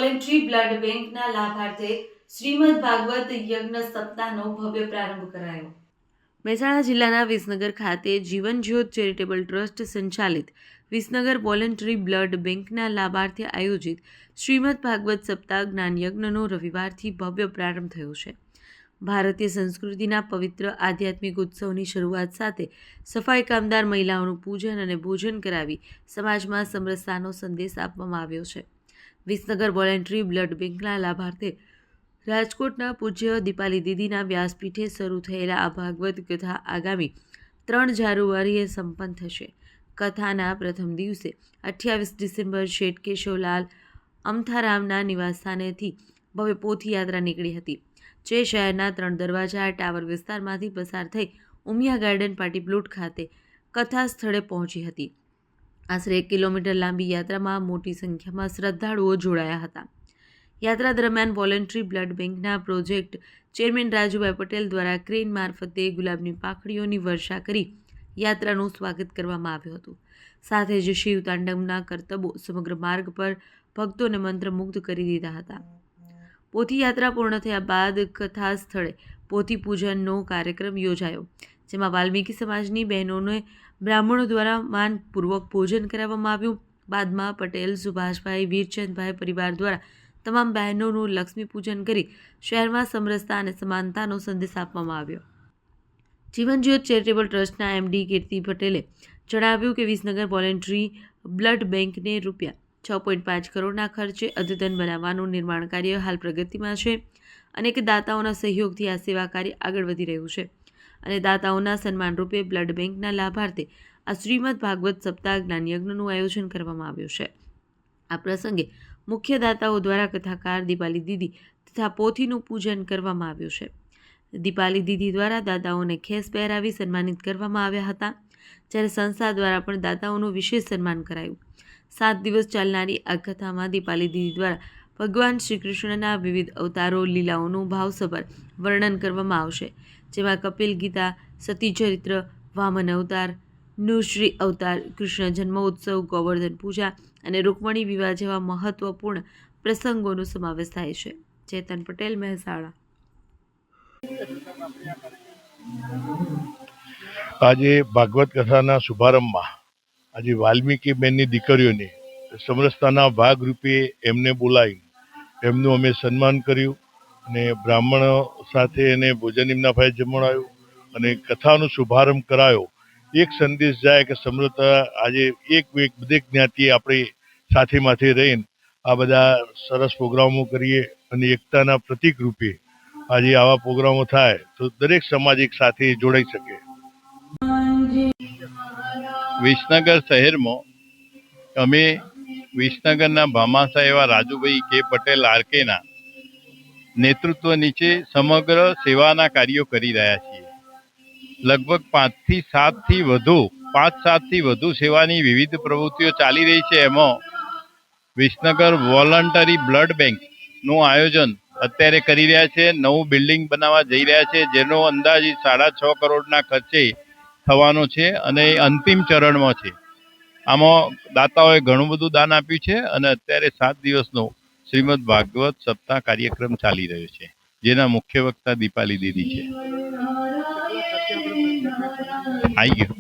Voluntary blood બેંકના લાભાર્થે શ્રીમદ ભાગવત યજ્ઞ સપ્તાહનો ભવ્ય પ્રારંભ કરાયો। મહેસાણા જિલ્લાના વિસનગર ખાતે જીવન જ્યોત ચેરિટેબલ ટ્રસ્ટ સંચાલિત વિસનગર વોલેન્ટરી બ્લડ બેંકના લાભાર્થે આયોજિત શ્રીમદ ભાગવત સપ્તાહ જ્ઞાન યજ્ઞનો રવિવારથી ભવ્ય પ્રારંભ થયો છે। ભારતીય સંસ્કૃતિના પવિત્ર આધ્યાત્મિક ઉત્સવની શરૂઆત સાથે સફાઈ કામદાર મહિલાઓનું પૂજન અને ભોજન કરાવી સમાજમાં સમરસતાનો સંદેશ આપવામાં આવ્યો છે। વિસનગર વોલેન્ટરી બ્લડ બેંકના લાભાર્થે રાજકોટના પૂજ્ય દીપાલી દીદીના વ્યાસપીઠે શરૂ થયેલા આ ભાગવત કથા આગામી 3 જાન્યુઆરીએ સંપન્ન થશે। કથાના પ્રથમ દિવસે 28 ડિસેમ્બર શેઠ કેશવલાલ અમથારામના નિવાસસ્થાનેથી ભવ્ય પોથી યાત્રા નીકળી હતી, જે શહેરના 3 દરવાજા ટાવર વિસ્તારમાંથી પસાર થઈ ઉમિયા ગાર્ડન પાર્ટી પ્લોટ ખાતે કથા સ્થળે પહોંચી હતી। આશરે 1 કિલોમીટર લાંબી યાત્રામાં મોટી સંખ્યામાં શ્રદ્ધાળુઓ જોડાયા હતા। યાત્રા દરમિયાન વોલેન્ટરી બ્લડ બેંકના પ્રોજેક્ટ ચેરમેન રાજુભાઈ પટેલ દ્વારા ક્રેન મારફતે ગુલાબની પાંખડીઓની વર્ષા કરી યાત્રાનું સ્વાગત કરવામાં આવ્યું હતું। સાથે જ શિવ તાંડવના કરતબો સમગ્ર માર્ગ પર ભક્તોને મંત્રમુગ્ધ કરી દીધા હતા। પોથી યાત્રા પૂર્ણ થયા બાદ કથા સ્થળે પોથી પૂજનનો કાર્યક્રમ યોજાયો, જેમાં વાલ્મીકી સમાજની બહેનોને બ્રાહ્મણો દ્વારા માનપૂર્વક ભોજન કરાવવામાં આવ્યું। બાદમાં પટેલ સુભાષભાઈ વીરચંદભાઈ પરિવાર દ્વારા તમામ બહેનોનું લક્ષ્મી પૂજન કરી શહેરમાં સમરસતા અને સમાનતાનો સંદેશ આપવામાં આવ્યો। જીવન જ્યોત ચેરિટેબલ ટ્રસ્ટના એમડી કીર્તિ પટેલે જણાવ્યું કે વિસનગર વોલેન્ટરી બ્લડ બેંકને ₹6.5 કરોડના ખર્ચે અદ્યતન બનાવવાનું નિર્માણ કાર્ય હાલ પ્રગતિમાં છે। અનેક દાતાઓના સહયોગથી આ સેવા કાર્ય આગળ વધી રહ્યું છે અને દાતાઓના સન્માન રૂપે બ્લડ બેંકના લાભાર્થે આ શ્રીમદ ભાગવત સપ્તાહ જ્ઞાન યજ્ઞનું આયોજન કરવામાં આવ્યું છે। આ પ્રસંગે મુખ્ય દાતાઓ દ્વારા કથાકાર દીપાલી દીદી તથા પોથીનું પૂજન કરવામાં આવ્યું છે। દીપાલી દીદી દ્વારા દાતાઓને ખેસ પહેરાવી સન્માનિત કરવામાં આવ્યા હતા, જ્યારે સંસ્થા દ્વારા પણ દાતાઓનું વિશેષ સન્માન કરાયું। 7 દિવસ ચાલનારી આ કથામાં દીપાલી દીદી દ્વારા ભગવાન શ્રી કૃષ્ણના વિવિધ અવતારો લીલાઓનું ભાવસભર વર્ણન કરવામાં આવશે, જેમાં કપિલ ગીતા, સતી ચરિત્ર, વામન અવતાર, નૃસિંહ અવતાર, કૃષ્ણ જન્મોત્સવ, ગોવર્ધન પૂજા અને રૂકમણી વિવાહ જેવા મહત્વપૂર્ણ પ્રસંગોનો સમાવેશ થાય છે। ચેતન પટેલ, મહેસાણા। આજે ભાગવત કથાના શુભારંભમાં આજે વાલ્મીકી બેનની દીકરીઓને સમરસતાના ભાગરૂપે એમને બોલાવી એમનું અમે સન્માન કર્યું અને બ્રાહ્મણો સાથે એને ભોજન એમના ભાઈ જમાડાયું અને કથાનો શુભારંભ કરાયો। એક સંદેશ જાય કે સમરસતા આજે એક બધી જ્ઞાતિએ આપણે સાથે માથે રહીને આ બધા સરસ પ્રોગ્રામો કરીએ અને એકતાના પ્રતીક રૂપે આજે આવા પ્રોગ્રામો થાય તો દરેક સમાજ એક સાથે જોડાઈ શકે। વિસનગર શહેરમાં અમે વિસનગરના ભામાસા એવા રાજુભાઈ કે પટેલ આરકેના નેતૃત્વ નીચે સમગ્ર સેવાના કાર્યો કરી રહ્યા છીએ। લગભગ 5-7થી વધુ સેવાની વિવિધ પ્રવૃત્તિઓ ચાલી રહી છે। એમાં વિસનગર વોલન્ટરી બ્લડ બેંકનું આયોજન અત્યારે કરી રહ્યા છે। નવું બિલ્ડિંગ બનાવવા જઈ રહ્યા છે, જેનો અંદાજિત 6.5 કરોડના ખર્ચે થવાનો છે અને અંતિમ ચરણમાં છે। આમાં દાતાઓએ ઘણું બધું દાન આપ્યું છે અને અત્યારે 7 દિવસનો શ્રીમદ ભાગવત સપ્તાહ કાર્યક્રમ ચાલી રહ્યો છે, જેના મુખ્ય વક્તા દીપાલી દીદી છે। આવી ગયું।